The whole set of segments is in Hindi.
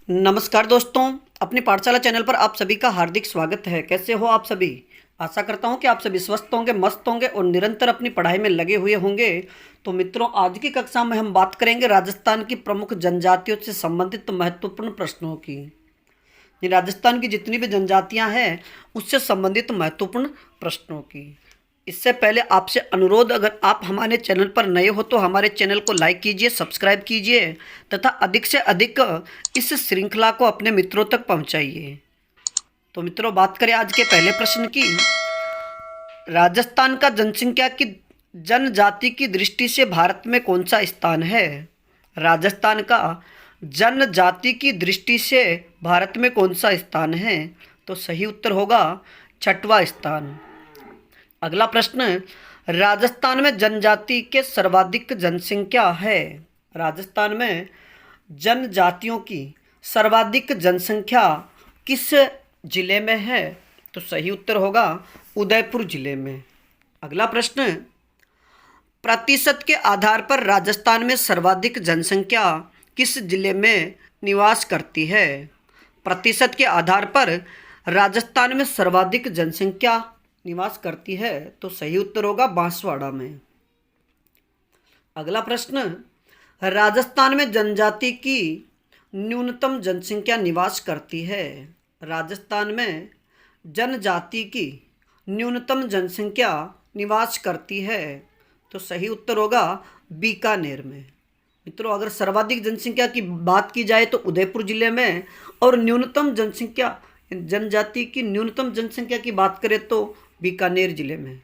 नमस्कार दोस्तों, अपनी पाठशाला चैनल पर आप सभी का हार्दिक स्वागत है। कैसे हो आप सभी? आशा करता हूं कि आप सभी स्वस्थ होंगे, मस्त होंगे और निरंतर अपनी पढ़ाई में लगे हुए होंगे। तो मित्रों, आज की कक्षा में हम बात करेंगे राजस्थान की प्रमुख जनजातियों से संबंधित महत्वपूर्ण प्रश्नों की। ये राजस्थान की जितनी भी जनजातियां हैं उससे संबंधित महत्वपूर्ण प्रश्नों की। इससे पहले आपसे अनुरोध, अगर आप हमारे चैनल पर नए हो तो हमारे चैनल को लाइक कीजिए, सब्सक्राइब कीजिए तथा अधिक से अधिक इस श्रृंखला को अपने मित्रों तक पहुंचाइए। तो मित्रों, बात करें आज के पहले प्रश्न की। राजस्थान का जनसंख्या की जनजाति की दृष्टि से भारत में कौन सा स्थान है? राजस्थान का जनजाति की दृष्टि से भारत में कौन सा स्थान है? तो सही उत्तर होगा छठवां स्थान। अगला प्रश्न, राजस्थान में जनजाति के सर्वाधिक जनसंख्या है। राजस्थान में जनजातियों की सर्वाधिक जनसंख्या किस जिले में है? तो सही उत्तर होगा उदयपुर जिले में। अगला प्रश्न, प्रतिशत के आधार पर राजस्थान में सर्वाधिक जनसंख्या किस जिले में निवास करती है? प्रतिशत के आधार पर राजस्थान में सर्वाधिक जनसंख्या निवास करती है तो सही उत्तर होगा बांसवाड़ा में। अगला प्रश्न, राजस्थान में जनजाति की न्यूनतम जनसंख्या निवास करती है। राजस्थान में जनजाति की न्यूनतम जनसंख्या निवास करती है तो सही उत्तर होगा बीकानेर में। मित्रों, अगर सर्वाधिक जनसंख्या की बात की जाए तो उदयपुर जिले में, और न्यूनतम जनसंख्या जनजाति की न्यूनतम जनसंख्या की बात करें तो बीकानेर जिले में।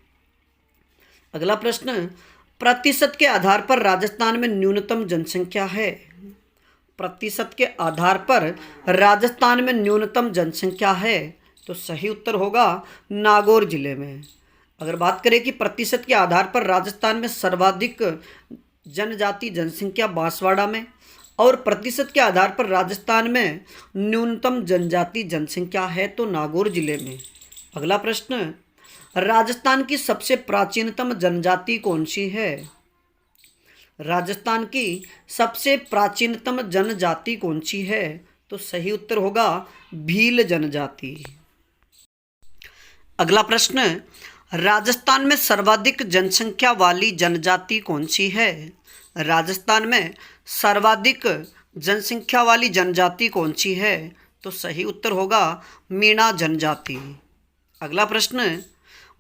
अगला प्रश्न, प्रतिशत के आधार पर राजस्थान में न्यूनतम जनसंख्या है। प्रतिशत के आधार पर राजस्थान में न्यूनतम जनसंख्या है तो सही उत्तर होगा नागौर जिले में। अगर बात करें कि प्रतिशत के आधार पर राजस्थान में सर्वाधिक जनजाति जनसंख्या बांसवाड़ा में, और प्रतिशत के आधार पर राजस्थान में न्यूनतम जनजाति जनसंख्या है तो नागौर जिले में। अगला प्रश्न, राजस्थान की सबसे प्राचीनतम जनजाति कौन सी है? राजस्थान की सबसे प्राचीनतम जनजाति कौन सी है? तो सही उत्तर होगा भील जनजाति। अगला प्रश्न, राजस्थान में सर्वाधिक जनसंख्या वाली जनजाति कौन सी है? राजस्थान में सर्वाधिक जनसंख्या वाली जनजाति कौन सी है? तो सही उत्तर होगा मीणा जनजाति। अगला प्रश्न,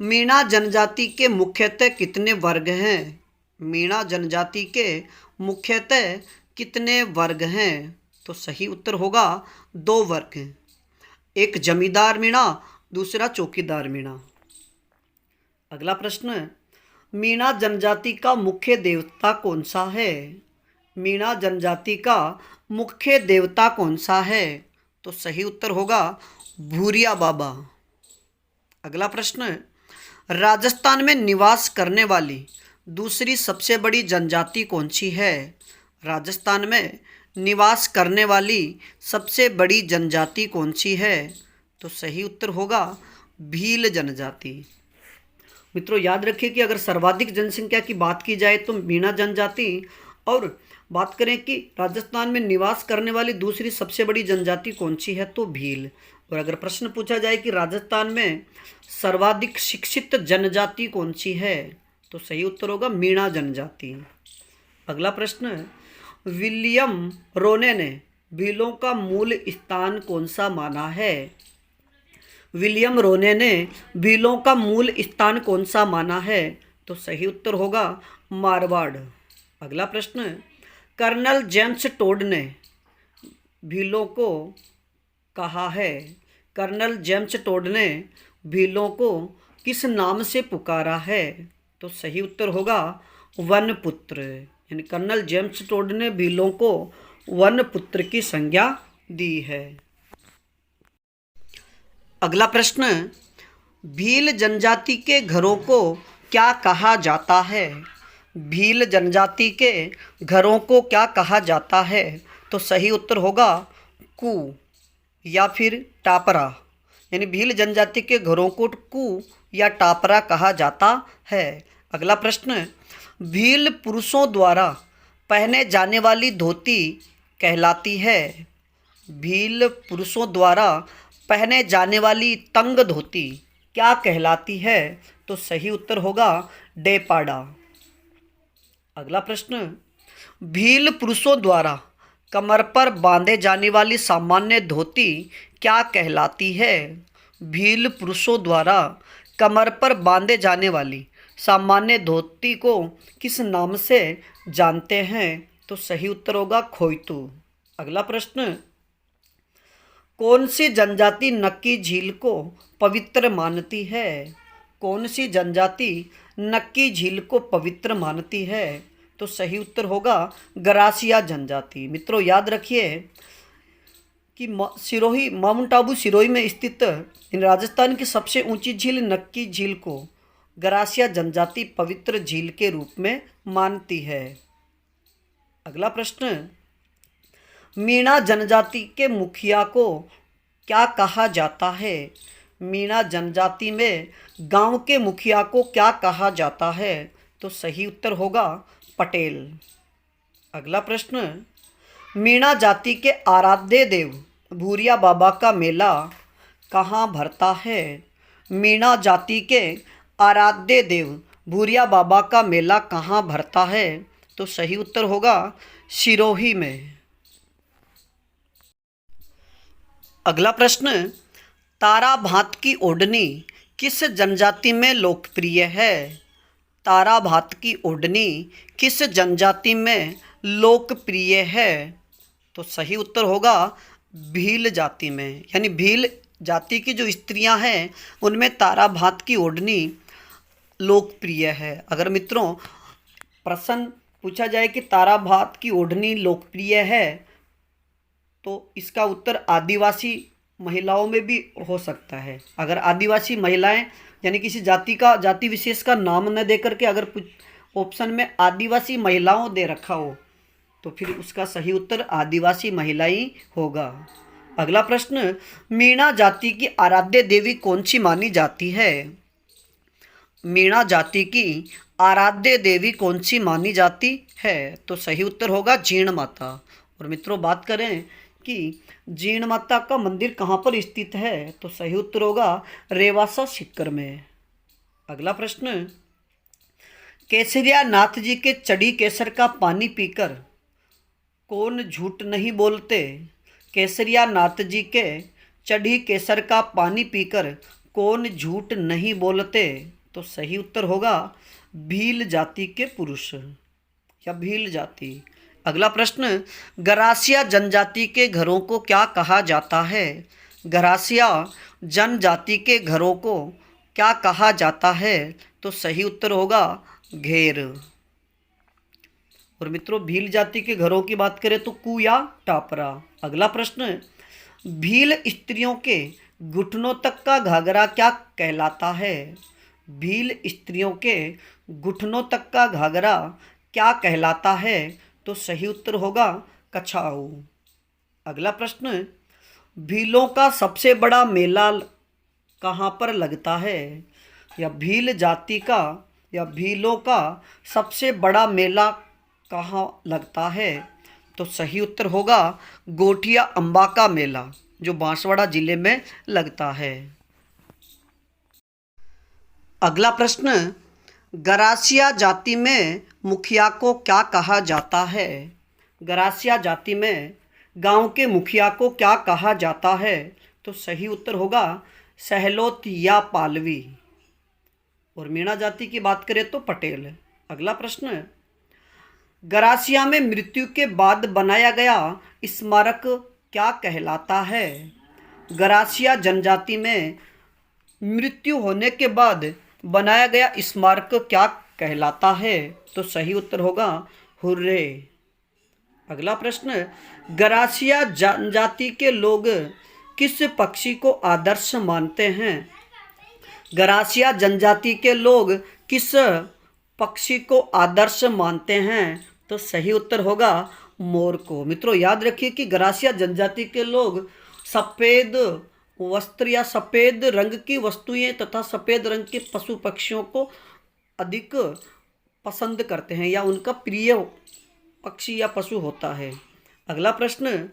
मीणा जनजाति के मुख्यतः कितने वर्ग हैं? मीणा जनजाति के मुख्यतः कितने वर्ग हैं? तो सही उत्तर होगा 2 वर्ग, एक जमींदार मीणा, दूसरा चौकीदार मीणा। अगला प्रश्न, मीणा जनजाति का मुख्य देवता कौन सा है? मीणा जनजाति का मुख्य देवता कौन सा है? तो सही उत्तर होगा भूरिया बाबा। अगला प्रश्न, राजस्थान में निवास करने वाली दूसरी सबसे बड़ी जनजाति कौन सी है? राजस्थान में निवास करने वाली सबसे बड़ी जनजाति कौन सी है? तो सही उत्तर होगा भील जनजाति। मित्रों, याद रखिए कि अगर सर्वाधिक जनसंख्या की बात की जाए तो मीणा जनजाति, और बात करें कि राजस्थान में निवास करने वाली दूसरी सबसे बड़ी जनजाति कौन सी है तो भील। और अगर प्रश्न पूछा जाए कि राजस्थान में सर्वाधिक शिक्षित जनजाति कौन सी है तो सही उत्तर होगा मीणा जनजाति। अगला प्रश्न, विलियम रोने ने भीलों का मूल स्थान कौन सा माना है? विलियम रोने ने भीलों का मूल स्थान कौन सा माना है? तो सही उत्तर होगा मारवाड़। अगला प्रश्न, कर्नल जेम्स टोड ने भीलों को कहा है। कर्नल जेम्स टोड ने भीलों को किस नाम से पुकारा है? तो सही उत्तर होगा वनपुत्र। यानी कर्नल जेम्स टोड ने भीलों को वनपुत्र की संज्ञा दी है। अगला प्रश्न, भील जनजाति के घरों को क्या कहा जाता है? भील जनजाति के घरों को क्या कहा जाता है? तो सही उत्तर होगा कू या फिर टापरा। यानी भील जनजाति के घरों को कू या टापरा कहा जाता है। अगला प्रश्न, भील पुरुषों द्वारा पहने जाने वाली धोती कहलाती है? भील पुरुषों द्वारा पहने जाने वाली तंग धोती क्या कहलाती है? तो सही उत्तर होगा डेपाड़ा। अगला प्रश्न, भील पुरुषों द्वारा कमर पर बांधे जाने वाली सामान्य धोती क्या कहलाती है? भील पुरुषों द्वारा कमर पर बांधे जाने वाली सामान्य धोती को किस नाम से जानते हैं? तो सही उत्तर होगा खोइतू। अगला प्रश्न, कौन सी जनजाति नक्की झील को पवित्र मानती है? कौन सी जनजाति नक्की झील को पवित्र मानती है? तो सही उत्तर होगा गरासिया जनजाति। मित्रों याद रखिए कि सिरोही, माउंट आबू सिरोही में स्थित राजस्थान की सबसे ऊंची झील नक्की झील को गरासिया जनजाति पवित्र झील के रूप में मानती है। अगला प्रश्न, मीणा जनजाति के मुखिया को क्या कहा जाता है? मीणा जनजाति में गांव के मुखिया को क्या कहा जाता है? तो सही उत्तर होगा पटेल। अगला प्रश्न, मीणा जाति के आराध्य देव भूरिया बाबा का मेला कहाँ भरता है? मीणा जाति के आराध्य देव भूरिया बाबा का मेला कहाँ भरता है? तो सही उत्तर होगा सिरोही में। अगला प्रश्न, तारा भात की ओढ़नी किस जनजाति में लोकप्रिय है? तारा भात की ओढ़नी किस जनजाति में लोकप्रिय है? तो सही उत्तर होगा भील जाति में, यानी भील जाति की जो स्त्रियां हैं उनमें तारा भात की ओढ़नी लोकप्रिय है। अगर मित्रों प्रश्न पूछा जाए कि तारा भात की ओढ़नी लोकप्रिय है तो इसका उत्तर आदिवासी महिलाओं में भी हो सकता है। अगर आदिवासी महिलाएं यानी किसी जाति विशेष का नाम न दे करके अगर ऑप्शन में आदिवासी महिलाओं दे रखा हो तो फिर उसका सही उत्तर आदिवासी महिला ही होगा। अगला प्रश्न, मीणा जाति की आराध्य देवी कौन सी मानी जाती है? मीणा जाति की आराध्य देवी कौन सी मानी जाती है? तो सही उत्तर होगा जीण माता। और मित्रों बात करें कि जीण माता का मंदिर कहाँ पर स्थित है? तो सही उत्तर होगा रेवासा सीकर में। अगला प्रश्न, केसरिया नाथ जी के चढ़ी केसर का पानी पीकर कौन झूठ नहीं बोलते? केसरिया नाथ जी के चढ़ी केसर का पानी पीकर कौन झूठ नहीं बोलते? तो सही उत्तर होगा भील जाति के पुरुष या भील जाति। अगला प्रश्न, गरासिया जनजाति के घरों को क्या कहा जाता है? गरासिया जनजाति के घरों को क्या कहा जाता है? तो सही उत्तर होगा घेर। और मित्रों भील जाति के घरों की बात करें तो कू या टापरा। अगला प्रश्न, भील स्त्रियों के घुटनों तक का घाघरा क्या कहलाता है? भील स्त्रियों के घुटनों तक का घाघरा क्या कहलाता है? तो सही उत्तर होगा कछाऊ। अगला प्रश्न, भीलों का सबसे बड़ा मेला कहाँ पर लगता है? या भील जाति का या भीलों का सबसे बड़ा मेला कहाँ लगता है? तो सही उत्तर होगा गोठिया अम्बा का मेला जो बांसवाड़ा जिले में लगता है। अगला प्रश्न, गरासिया जाति में मुखिया को क्या कहा जाता है? गरासिया जाति में गांव के मुखिया को क्या कहा जाता है? तो सही उत्तर होगा सहलोत या पालवी। और मीणा जाति की बात करें तो पटेल। अगला प्रश्न, गरासिया में मृत्यु के बाद बनाया गया स्मारक क्या कहलाता है? गरासिया जनजाति में मृत्यु होने के बाद बनाया गया स्मारक क्या कहलाता है? तो सही उत्तर होगा हुर्रे। अगला प्रश्न, गरासिया जनजाति के लोग किस पक्षी को आदर्श मानते हैं? गरासिया जनजाति के लोग किस पक्षी को आदर्श मानते हैं? तो सही उत्तर होगा मोर को। मित्रों याद रखिए कि गरासिया जनजाति के लोग सफ़ेद वस्त्र या सफ़ेद रंग की वस्तुएं तथा सफ़ेद रंग के पशु पक्षियों को अधिक पसंद करते हैं या उनका प्रिय पक्षी या पशु होता है। अगला प्रश्न,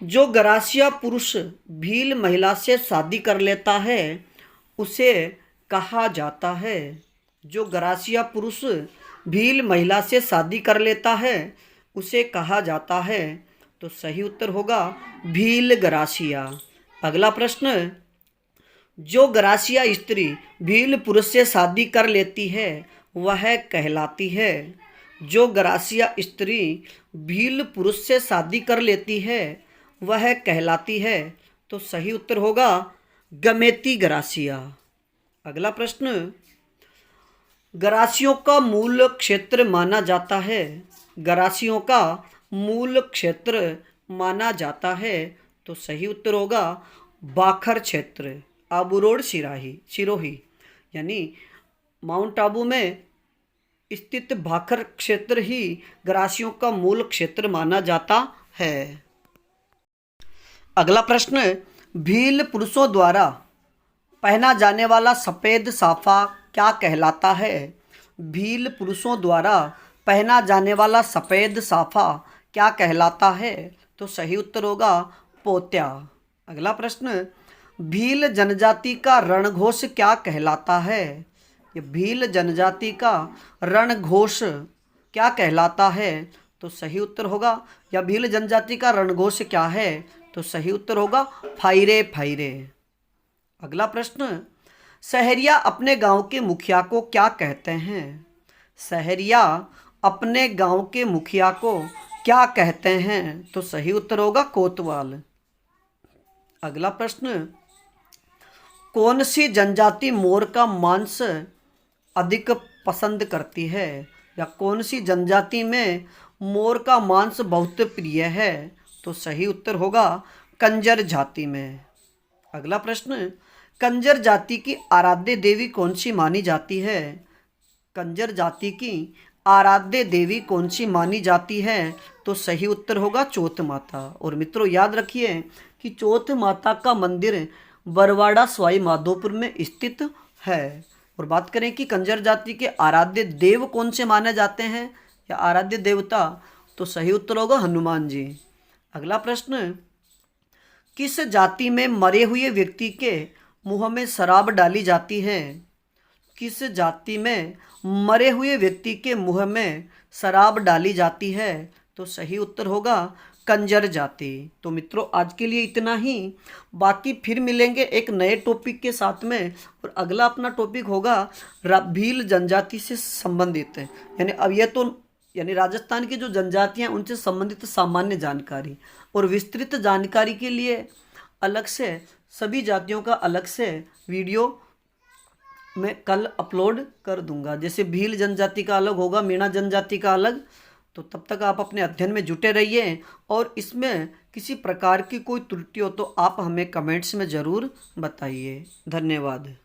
जो गरासिया पुरुष भील महिला से शादी कर लेता है उसे कहा जाता है। जो गरासिया पुरुष भील महिला से शादी कर लेता है उसे कहा जाता है। तो सही उत्तर होगा भील गरासिया। अगला प्रश्न, जो गरासिया स्त्री भील पुरुष से शादी कर लेती है वह कहलाती है। जो गरासिया स्त्री भील पुरुष से शादी कर लेती है वह कहलाती है। तो सही उत्तर होगा गमेती गरासिया। अगला प्रश्न, गरासियों का मूल क्षेत्र माना जाता है। गरासियों का मूल क्षेत्र माना जाता है। तो सही उत्तर होगा बाखर क्षेत्र, आबू रोड सिरोही, यानी माउंट आबू में स्थित भाखर क्षेत्र ही गरासियों का मूल क्षेत्र माना जाता है। अगला प्रश्न, भील पुरुषों द्वारा पहना जाने वाला सफ़ेद साफा क्या कहलाता है। भील पुरुषों द्वारा पहना जाने वाला सफ़ेद साफा क्या कहलाता है। तो सही उत्तर होगा पोत्या। अगला प्रश्न, भील जनजाति का रणघोष क्या कहलाता है। ये भील जनजाति का रणघोष क्या कहलाता है। तो सही उत्तर होगा, या भील जनजाति का रणघोष क्या है। तो सही उत्तर होगा फाइरे फाइरे। अगला प्रश्न, सहरिया अपने गांव के मुखिया को क्या कहते हैं। सहरिया अपने गांव के मुखिया को क्या कहते हैं। तो सही उत्तर होगा कोतवाल। अगला प्रश्न, कौन सी जनजाति मोर का मांस अधिक पसंद करती है, या कौन सी जनजाति में मोर का मांस बहुत प्रिय है। तो सही उत्तर होगा कंजर जाति में। अगला प्रश्न, कंजर जाति की आराध्य देवी कौन सी मानी जाती है। कंजर जाति की आराध्य देवी कौन सी मानी जाती है। तो सही उत्तर होगा चौथ माता। और मित्रों याद रखिए कि चौथ माता का मंदिर बरवाड़ा सवाई माधोपुर में स्थित है। और बात करें कि कंजर जाति के आराध्य देव कौन से माने जाते हैं या आराध्य देवता, तो सही उत्तर होगा हनुमान जी। अगला प्रश्न, किस जाति में मरे हुए व्यक्ति के मुंह में शराब डाली जाती है। किस जाति में मरे हुए व्यक्ति के मुंह में शराब डाली जाती है। तो सही उत्तर होगा कंजर जाति। तो मित्रों आज के लिए इतना ही, बाकी फिर मिलेंगे एक नए टॉपिक के साथ में। और अगला अपना टॉपिक होगा भील जनजाति से संबंधित, यानी अब ये तो यानी राजस्थान की जो जनजातियां उनसे संबंधित सामान्य जानकारी। और विस्तृत जानकारी के लिए अलग से सभी जातियों का अलग से वीडियो मैं कल अपलोड कर दूंगा। जैसे भील जनजाति का अलग होगा, मीणा जनजाति का अलग। तो तब तक आप अपने अध्ययन में जुटे रहिए, और इसमें किसी प्रकार की कोई त्रुटि हो तो आप हमें कमेंट्स में ज़रूर बताइए। धन्यवाद।